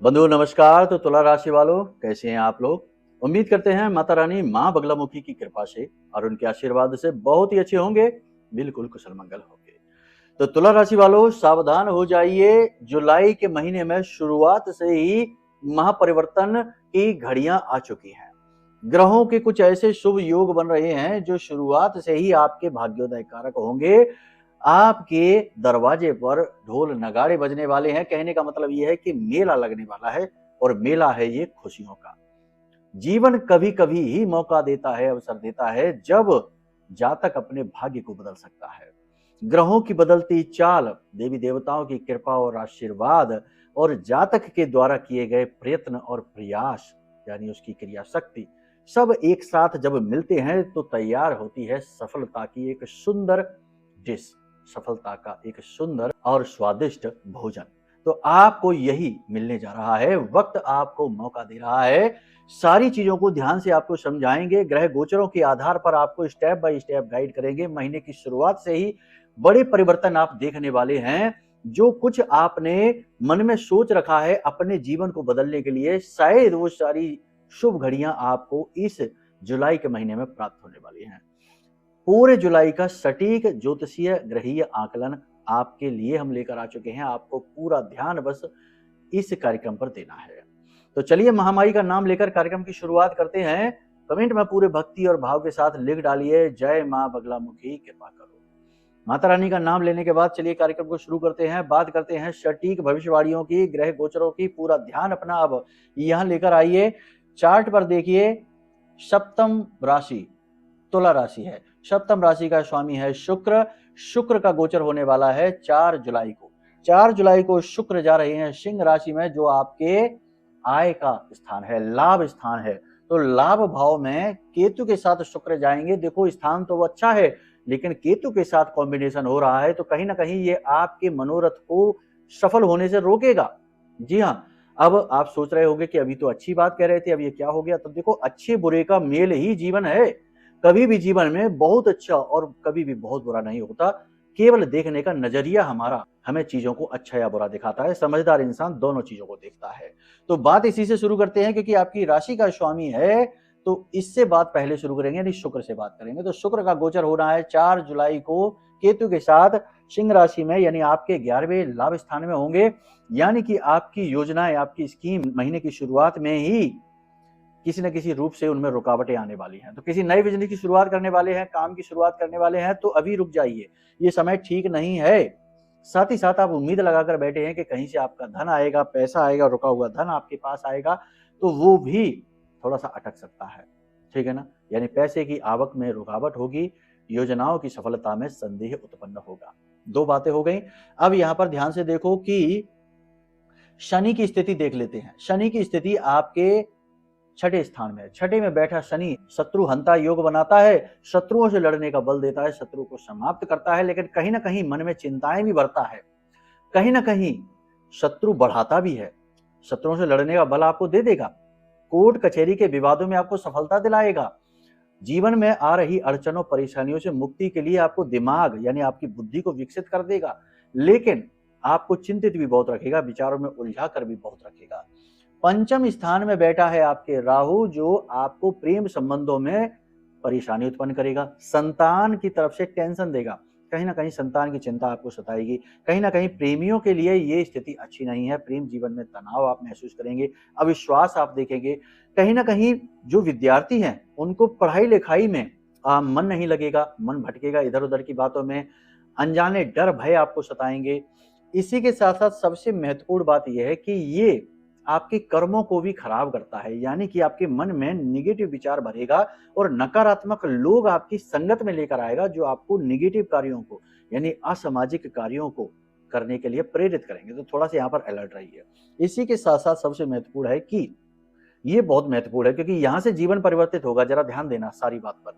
बंधु नमस्कार। तो तुला राशि वालों, कैसे हैं आप लोग? उम्मीद करते हैं माता रानी माँ बगलामुखी की कृपा से और उनके आशीर्वाद से बहुत ही अच्छे होंगे, बिल्कुल कुशल मंगल होंगे। तो तुला राशि वालों, सावधान हो जाइए। जुलाई के महीने में शुरुआत से ही महापरिवर्तन की घड़ियां आ चुकी हैं। ग्रहों के कुछ ऐसे शुभ योग बन रहे हैं जो शुरुआत से ही आपके भाग्योदय कारक होंगे। आपके दरवाजे पर ढोल नगाड़े बजने वाले हैं। कहने का मतलब यह है कि मेला लगने वाला है, और मेला है ये खुशियों का। जीवन कभी कभी ही मौका देता है, अवसर देता है, जब जातक अपने भाग्य को बदल सकता है। ग्रहों की बदलती चाल, देवी देवताओं की कृपा और आशीर्वाद, और जातक के द्वारा किए गए प्रयत्न और प्रयास, यानी उसकी क्रिया शक्ति, सब एक साथ जब मिलते हैं तो तैयार होती है सफलता की एक सुंदर डिश, सफलता का एक सुंदर और स्वादिष्ट भोजन। तो आपको यही मिलने जा रहा है। वक्त आपको मौका दे रहा है। सारी चीजों को ध्यान से आपको समझाएंगे। ग्रह गोचरों के आधार पर आपको स्टेप बाय स्टेप गाइड करेंगे। महीने की शुरुआत से ही बड़े परिवर्तन आप देखने वाले हैं। जो कुछ आपने मन में सोच रखा है अपने जीवन को बदलने के लिए, शायद वो सारी शुभ घड़ियां आपको इस जुलाई के महीने में प्राप्त होने वाली हैं। पूरे जुलाई का सटीक ज्योतिषीय ग्रहीय आकलन आपके लिए हम लेकर आ चुके हैं। आपको पूरा ध्यान बस इस कार्यक्रम पर देना है। तो चलिए, महामाई का नाम लेकर कार्यक्रम की शुरुआत करते हैं। कमेंट में पूरे भक्ति और भाव के साथ लिख डालिए, जय मां बगलामुखी कृपा करो। माता रानी का नाम लेने के बाद चलिए कार्यक्रम को शुरू करते हैं। बात करते हैं सटीक भविष्यवाणियों की, ग्रह गोचरों की। पूरा ध्यान अपना अब यहां लेकर आइए। चार्ट पर देखिए, सप्तम राशि तुला राशि है। सप्तम राशि का स्वामी है शुक्र। शुक्र का गोचर होने वाला है 4 जुलाई को। 4 जुलाई को शुक्र जा रहे हैं सिंह राशि में, जो आपके आय का स्थान है, लाभ स्थान है। तो लाभ भाव में केतु के साथ शुक्र जाएंगे। देखो, स्थान तो वो अच्छा है, लेकिन केतु के साथ कॉम्बिनेशन हो रहा है, तो कहीं ना कहीं ये आपके मनोरथ को सफल होने से रोकेगा। जी हाँ। अब आप सोच रहे होंगे कि अभी तो अच्छी बात कह रहे थे, अब ये क्या हो गया? तो देखो, अच्छे बुरे का मेल ही जीवन है। कभी भी जीवन में बहुत अच्छा और कभी भी बहुत बुरा नहीं होता। केवल देखने का नजरिया हमारा हमें चीजों को अच्छा या बुरा दिखाता है। समझदार इंसान दोनों चीजों को देखता है। तो बात इसी से शुरू करते हैं, क्योंकि आपकी राशि का स्वामी है, तो इससे बात पहले शुरू करेंगे, यानी शुक्र से बात करेंगे। तो शुक्र का गोचर हो रहा है 4 जुलाई को केतु के साथ सिंह राशि में, यानी आपके 11वें लाभ स्थान में होंगे। यानी कि आपकी योजनाएं, आपकी स्कीम महीने की शुरुआत में ही किसी न किसी रूप से उनमें रुकावटें आने वाली हैं। तो किसी नए बिजनेस की शुरुआत करने वाले हैं, काम की शुरुआत करने वाले हैं, तो अभी रुक जाइए, ये समय ठीक नहीं है। साथ ही साथ आप उम्मीद लगाकर बैठे हैं कि कहीं से आपका धन आएगा, पैसा आएगा, रुका हुआ धन आपके पास आएगा, तो वो भी थोड़ा सा अटक सकता है। ठीक है ना? यानी पैसे की आवक में रुकावट होगी, योजनाओं की सफलता में संदेह उत्पन्न होगा। दो बातें हो गई। अब यहां पर ध्यान से देखो कि शनि की स्थिति देख लेते हैं। शनि की स्थिति आपके छठे स्थान में, छठे में बैठा शनि शत्रु हंता योग बनाता है। शत्रुओं से लड़ने का बल देता है, शत्रु को समाप्त करता है, लेकिन कहीं ना कहीं मन में चिंताएं भी बढ़ता है। कहीं ना कहीं शत्रु बढ़ाता भी है। शत्रुओं से लड़ने का बल आपको दे देगा, कोर्ट कचहरी के विवादों में आपको सफलता दिलाएगा। जीवन में आ रही अड़चनों परेशानियों से मुक्ति के लिए आपको दिमाग, यानी आपकी बुद्धि को विकसित कर देगा, लेकिन आपको चिंतित भी बहुत रखेगा, विचारों में उलझा कर भी बहुत रखेगा। पंचम स्थान में बैठा है आपके राहु, जो आपको प्रेम संबंधों में परेशानी उत्पन्न करेगा, संतान की तरफ से टेंशन देगा। कहीं ना कहीं संतान की चिंता आपको सताएगी। कहीं ना कहीं प्रेमियों के लिए ये स्थिति अच्छी नहीं है। प्रेम जीवन में तनाव आप महसूस करेंगे, अविश्वास आप देखेंगे। कहीं ना कहीं जो विद्यार्थी हैं उनको पढ़ाई लिखाई में मन नहीं लगेगा, मन भटकेगा इधर उधर की बातों में। अनजाने डर भय आपको सताएंगे। इसी के साथ साथ सबसे महत्वपूर्ण बात यह है कि ये आपके कर्मों को भी खराब करता है, यानी कि आपके मन में निगेटिव विचार भरेगा और नकारात्मक लोग आपकी संगत में लेकर आएगा, जो आपको निगेटिव कार्यों को, यानी असामाजिक कार्यों को करने के लिए प्रेरित करेंगे। तो थोड़ा सा यहाँ पर अलर्ट रहिए। इसी के साथ साथ सबसे महत्वपूर्ण है कि ये बहुत महत्वपूर्ण है, क्योंकि यहां से जीवन परिवर्तित होगा। जरा ध्यान देना सारी बात पर।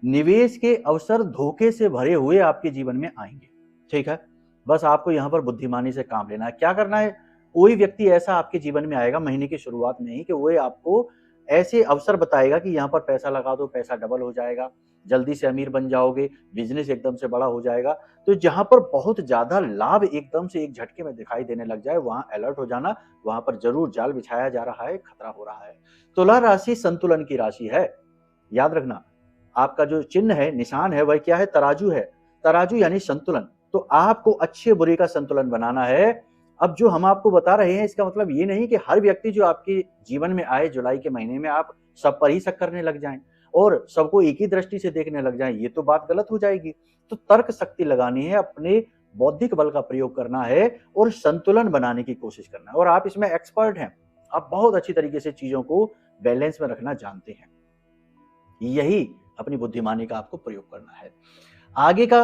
निवेश के अवसर धोखे से भरे हुए आपके जीवन में आएंगे। ठीक है? बस आपको यहाँ पर बुद्धिमानी से काम लेना है। क्या करना है? कोई व्यक्ति ऐसा आपके जीवन में आएगा महीने की शुरुआत में ही कि वो आपको ऐसे अवसर बताएगा कि यहाँ पर पैसा लगा दो, पैसा डबल हो जाएगा। जल्दी से अमीर बन जाओगे, बिजनेस एकदम से बड़ा हो जाएगा। तो जहां पर बहुत ज्यादा लाभ एकदम से एक झटके में दिखाई देने लग जाए, वहां अलर्ट हो जाना, वहां पर जरूर जाल बिछाया जा रहा है, खतरा हो रहा है। तुला राशि संतुलन की राशि है, याद रखना। आपका जो चिन्ह है, निशान है, वह क्या है? तराजू है। तराजू यानी संतुलन। तो आपको अच्छे बुरे का संतुलन बनाना है। अब जो हम आपको बता रहे हैं, इसका मतलब ये नहीं कि हर व्यक्ति जो आपके जीवन में आए जुलाई के महीने में आप सब पर ही शक करने लग जाएं और सबको एक ही दृष्टि से देखने लग जाएं, ये तो बात गलत हो जाएगी। तो तर्क शक्ति लगानी है, अपने बौद्धिक बल का प्रयोग करना है और संतुलन बनाने की कोशिश करना है। और आप इसमें एक्सपर्ट हैं, आप बहुत अच्छी तरीके से चीजों को बैलेंस में रखना जानते हैं। यही अपनी बुद्धिमानी का आपको प्रयोग करना है। आगे का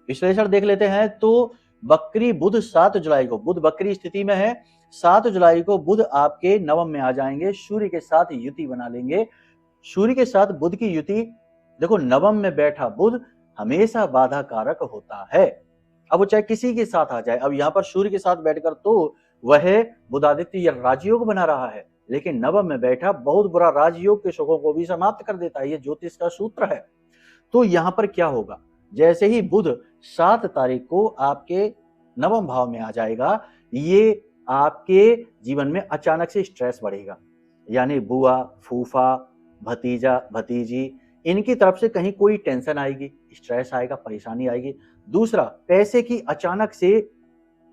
विश्लेषण देख लेते हैं। तो बकरी बुध 7 जुलाई को, बुध बकरी स्थिति में है, 7 जुलाई को बुध आपके नवम में आ जाएंगे, सूर्य के साथ युति बना लेंगे। सूर्य के साथ बुध की युति, देखो नवम में बैठा बुध हमेशा बाधा कारक होता है। अब वो चाहे किसी के साथ आ जाए, अब यहाँ पर सूर्य के साथ बैठकर तो वह बुधादित्य या राजयोग बना रहा है, लेकिन नवम में बैठा बहुत बुरा राजयोग के सुखों को भी समाप्त कर देता है। ये ज्योतिष का सूत्र है। तो यहाँ पर क्या होगा? जैसे ही बुध 7 तारीख को आपके नवम भाव में आ जाएगा, ये आपके जीवन में अचानक से स्ट्रेस बढ़ेगा। यानी बुआ, फूफा, भतीजा, भतीजी, इनकी तरफ से कहीं कोई टेंशन आएगी, स्ट्रेस आएगा, परेशानी आएगी। दूसरा, पैसे की अचानक से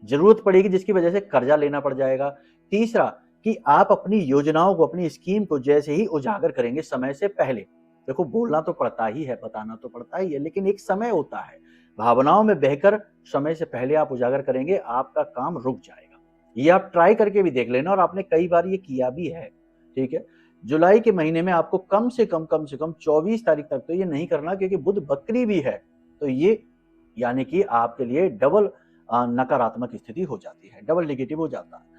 जरूरत पड़ेगी, जिसकी वजह से कर्जा लेना पड़ जाएगा। तीसरा, कि आप अपनी योजनाओं को, अपनी स्कीम को जैसे ही उजागर करेंगे समय से पहले, देखो बोलना तो पड़ता ही है, बताना तो पड़ता ही है, लेकिन एक समय होता है, भावनाओं में बहकर समय से पहले आप उजागर करेंगे, आपका काम रुक जाएगा। ये आप ट्राई करके भी देख लेना, और आपने कई बार ये किया भी है। ठीक है, जुलाई के महीने में आपको कम से कम 24 तारीख तक तो ये नहीं करना, क्योंकि बुध बकरी भी है। तो ये यानी कि आपके लिए डबल नकारात्मक स्थिति हो जाती है, डबल नेगेटिव हो जाता है।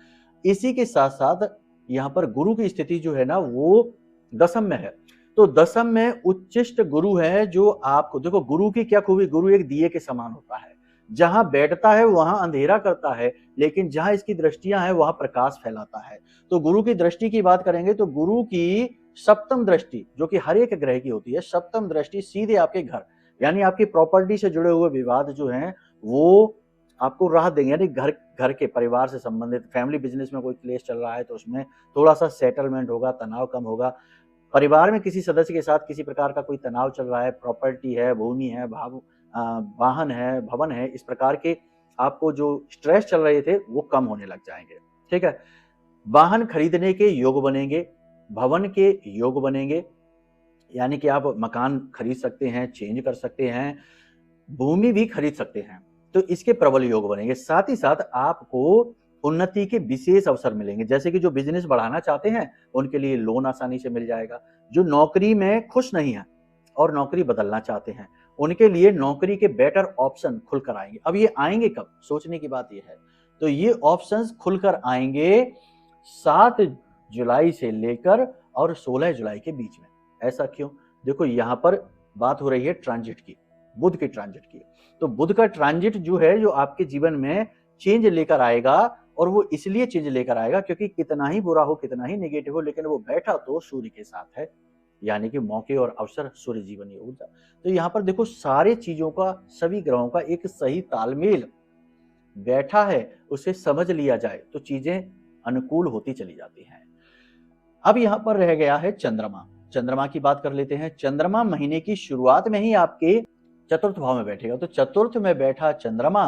इसी के साथ साथ यहाँ पर गुरु की स्थिति जो है ना, वो दशम में है। तो दशम में उच्चिष्ट गुरु है, जो आपको, देखो गुरु की क्या खूबी, गुरु एक दिए के समान होता है। जहां बैठता है वहां अंधेरा करता है, लेकिन जहां इसकी दृष्टियां हैं वहां प्रकाश फैलाता है। तो गुरु की दृष्टि की बात करेंगे तो गुरु की सप्तम दृष्टि, जो कि हर एक ग्रह की होती है, सप्तम दृष्टि सीधे आपके घर, यानी आपकी प्रॉपर्टी से जुड़े हुए विवाद जो हैं वो आपको राहत देंगे। यानी घर के परिवार से संबंधित, फैमिली बिजनेस में कोई क्लेश चल रहा है तो उसमें थोड़ा सा सेटलमेंट होगा, तनाव कम होगा। परिवार में किसी सदस्य के साथ किसी प्रकार का कोई तनाव चल रहा है, प्रॉपर्टी है, भूमि है, वाहन है, भवन है, इस प्रकार के आपको जो स्ट्रेस चल रहे थे वो कम होने लग जाएंगे। ठीक है, वाहन खरीदने के योग बनेंगे, भवन के योग बनेंगे, यानी कि आप मकान खरीद सकते हैं, चेंज कर सकते हैं, भूमि भी खरीद सकते हैं, तो इसके प्रबल योग बनेंगे। साथ ही साथ आपको उन्नति के विशेष अवसर मिलेंगे, जैसे कि जो बिजनेस बढ़ाना चाहते हैं उनके लिए लोन आसानी से मिल जाएगा। जो नौकरी में खुश नहीं है और नौकरी बदलना चाहते हैं, उनके लिए नौकरी के बेटर ऑप्शन खुलकर आएंगे। अब ये आएंगे कब, सोचने की बात ये है। तो ये ऑप्शंस खुलकर आएंगे 7 जुलाई से लेकर और 16 जुलाई के बीच में। ऐसा क्यों? देखो यहाँ पर बात हो रही है ट्रांजिट की, बुध के ट्रांजिट की। तो बुध का ट्रांजिट जो है, जो आपके जीवन में चेंज लेकर आएगा, और वो इसलिए चेंज लेकर आएगा क्योंकि कितना ही बुरा हो, कितना ही नेगेटिव हो, लेकिन वो बैठा तो सूर्य के साथ है, यानी कि मौके और अवसर, सूर्य जीवनी ऊर्जा। तो यहाँ पर देखो सारे चीजों का, सभी ग्रहों का एक सही तालमेल बैठा है, उसे समझ लिया जाए तो चीजें अनुकूल होती चली जाती हैं। अब यहाँ पर रह गया है चंद्रमा। चंद्रमा की बात कर लेते हैं। चंद्रमा महीने की शुरुआत में ही आपके चतुर्थ भाव में बैठेगा। तो चतुर्थ में बैठा चंद्रमा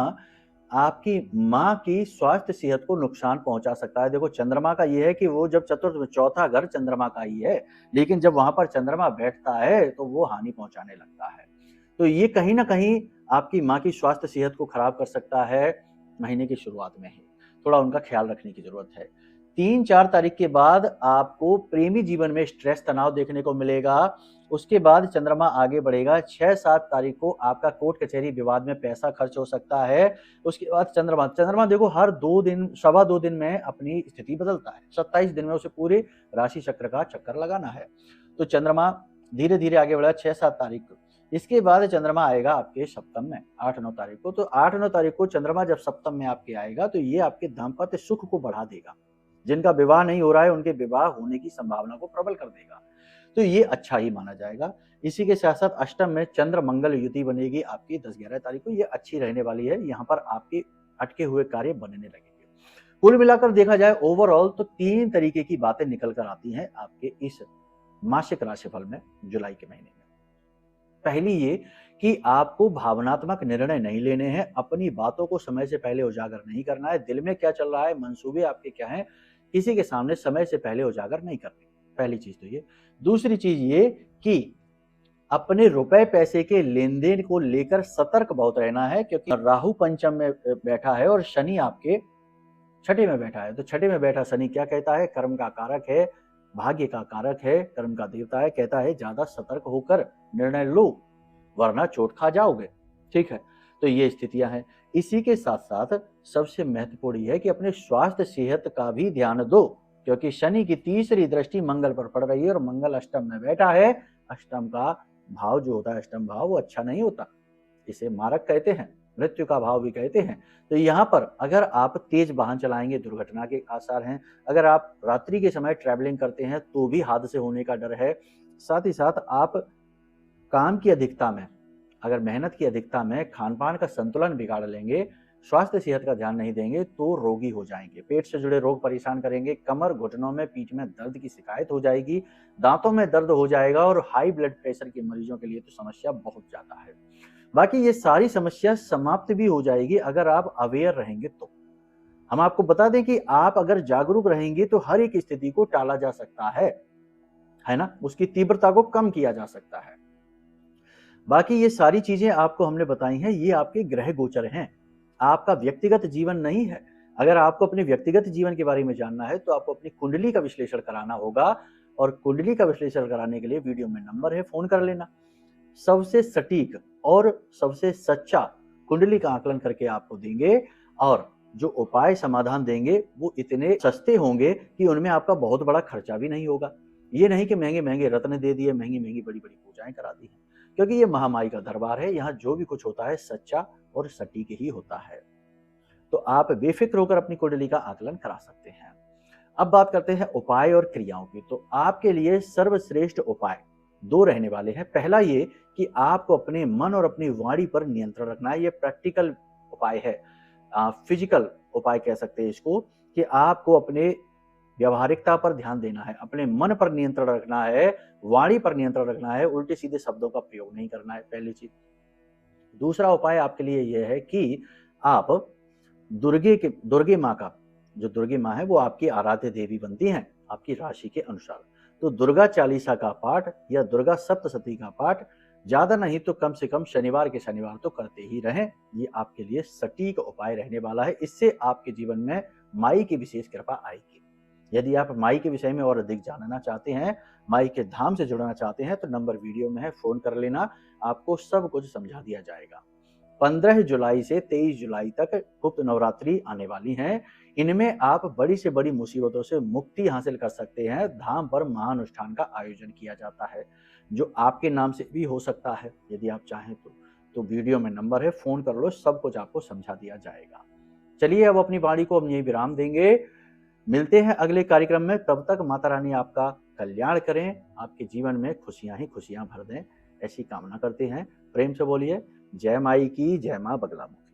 आपकी माँ की स्वास्थ्य सेहत को नुकसान पहुंचा सकता है। देखो चंद्रमा का यह है कि वो जब चतुर्थ में, चौथा घर चंद्रमा का ही है, लेकिन जब वहां पर चंद्रमा बैठता है तो वो हानि पहुंचाने लगता है। तो ये कहीं ना कहीं आपकी माँ की स्वास्थ्य सेहत को खराब कर सकता है महीने की शुरुआत में ही। थोड़ा उनका ख्याल रखने की जरूरत है। 3-4 तारीख के बाद आपको प्रेमी जीवन में स्ट्रेस, तनाव देखने को मिलेगा। उसके बाद चंद्रमा आगे बढ़ेगा। 6-7 तारीख को आपका कोर्ट कचहरी विवाद में पैसा खर्च हो सकता है। उसके बाद चंद्रमा देखो हर 2 दिन, सवा 2 दिन में अपनी स्थिति बदलता है। 27 दिन में उसे पूरे राशि चक्र का चक्कर लगाना है। तो चंद्रमा धीरे धीरे आगे बढ़ा 6-7 तारीख को। इसके बाद चंद्रमा आएगा आपके सप्तम में 8-9 तारीख को। तो 8-9 तारीख को चंद्रमा जब सप्तम में आपके आएगा तो ये आपके दाम्पत्य सुख को बढ़ा देगा। जिनका विवाह नहीं हो रहा है उनके विवाह होने की संभावना को प्रबल कर देगा। तो ये अच्छा ही माना जाएगा। इसी के साथ साथ अष्टम में चंद्र मंगल युति बनेगी आपकी 10-11 तारीख को, ये अच्छी रहने वाली है। यहाँ पर आपके अटके हुए कार्य बनने लगेंगे। कुल मिलाकर देखा जाए ओवरऑल तो 3 तरीके की बातें निकल कर आती हैं आपके इस मासिक राशिफल में जुलाई के महीने में। पहली ये कि आपको भावनात्मक निर्णय नहीं लेने हैं, अपनी बातों को समय से पहले उजागर नहीं करना है, दिल में क्या चल रहा है, मंसूबे आपके क्या हैं, किसी के सामने समय से पहले उजागर नहीं करने। पहली चीज तो ये। दूसरी चीज ये कि अपने रुपए पैसे के लेन देन को लेकर सतर्क बहुत रहना है, क्योंकि राहु पंचम में बैठा है और शनि आपके छठे में बैठा है। तो छठे में बैठा शनि क्या कहता है, कर्म का कारक है, भाग्य का कारक है, कर्म का देवता है, कहता है ज्यादा सतर्क होकर निर्णय लो वरना चोट खा जाओगे। ठीक है, तो ये स्थितियां हैं। इसी के साथ साथ सबसे महत्वपूर्ण यह है कि अपने स्वास्थ्य सेहत का भी ध्यान दो, क्योंकि शनि की तीसरी दृष्टि मंगल पर पड़ रही है और मंगल अष्टम में बैठा है। अष्टम का भाव जो होता है, अष्टम भाव, वो अच्छा नहीं होता, इसे मारक कहते हैं, मृत्यु का भाव भी कहते हैं। तो यहाँ पर अगर आप तेज वाहन चलाएंगे दुर्घटना के आसार हैं, अगर आप रात्रि के समय ट्रैवलिंग करते हैं तो भी हादसे होने का डर है। साथ ही साथ आप काम की अधिकता में, अगर मेहनत की अधिकता में खान पान का संतुलन बिगाड़ लेंगे, स्वास्थ्य सेहत का ध्यान नहीं देंगे तो रोगी हो जाएंगे। पेट से जुड़े रोग परेशान करेंगे, कमर घुटनों में पीठ में दर्द की शिकायत हो जाएगी, दांतों में दर्द हो जाएगा और हाई ब्लड प्रेशर के मरीजों के लिए तो समस्या बहुत ज्यादा है। बाकी ये सारी समस्या समाप्त भी हो जाएगी अगर आप अवेयर रहेंगे तो। हम आपको बता दें कि आप अगर जागरूक रहेंगे तो हर एक स्थिति को टाला जा सकता है ना, उसकी तीव्रता को कम किया जा सकता है। बाकी ये सारी चीजें आपको हमने बताई हैं, ये आपके ग्रह गोचर हैं, आपका व्यक्तिगत जीवन नहीं है। अगर आपको अपने व्यक्तिगत जीवन के बारे में जानना है तो आपको अपनी कुंडली का विश्लेषण कराना होगा, और कुंडली का विश्लेषण कराने के लिए वीडियो में नंबर है, फोन कर लेना। सबसे सटीक और सबसे सच्चा कुंडली का आकलन करके आपको देंगे, और जो उपाय समाधान देंगे वो इतने सस्ते होंगे कि उनमें आपका बहुत बड़ा खर्चा भी नहीं होगा। ये नहीं कि महंगे महंगे रत्न दे दिए, महंगी महंगी बड़ी बड़ी पूजाएं करा दी हैं, क्योंकि ये महामाई का दरबार है। यहाँ जो भी कुछ होता है सच्चा और सटीक ही होता है। तो आप बेफिक्र होकर अपनी कुंडली का आकलन करा सकते हैं। अब बात करते हैं उपाय और क्रियाओं की। तो आपके लिए सर्वश्रेष्ठ उपाय 2 रहने वाले हैं। पहला ये कि आपको अपने मन और अपनी वाणी पर नियंत्रण रखना है। ये प्रैक्टिकल उपाय है, फिजिकल उपाय कह सकते हैं इसको, कि आपको अपने व्यवहारिकता पर ध्यान देना है, अपने मन पर नियंत्रण रखना है, वाणी पर नियंत्रण रखना है, उल्टे सीधे शब्दों का प्रयोग नहीं करना है, पहली चीज। दूसरा उपाय आपके लिए यह है कि आप दुर्गे माँ का, जो दुर्गे माँ है वो आपकी आराध्य देवी बनती हैं आपकी राशि के अनुसार। तो दुर्गा चालीसा का पाठ या दुर्गा सप्तशती का पाठ ज्यादा नहीं तो कम से कम शनिवार के शनिवार तो करते ही रहें। ये आपके लिए सटीक उपाय रहने वाला है। इससे आपके जीवन में माई की विशेष कृपा आएगी। यदि आप माई के विषय में और अधिक जानना चाहते हैं, माई के धाम से जुड़ना चाहते हैं, तो नंबर वीडियो में है, फोन कर लेना, आपको सब कुछ समझा दिया जाएगा। 15 जुलाई से 23 जुलाई तक गुप्त नवरात्रि आने वाली हैं। इनमें आप बड़ी से बड़ी मुसीबतों से मुक्ति हासिल कर सकते हैं। धाम पर महानुष्ठान का आयोजन किया जाता है, जो आपके नाम से भी हो सकता है यदि आप चाहें तो वीडियो में नंबर है, फोन कर लो, सब कुछ आपको समझा दिया जाएगा। चलिए अब अपनी वाणी को हम यही विराम देंगे, मिलते हैं अगले कार्यक्रम में। तब तक माता रानी आपका कल्याण करें, आपके जीवन में खुशियां ही खुशियां भर दें, ऐसी कामना करते हैं। प्रेम से बोलिए जय माई की, जय मां बगलामुखी।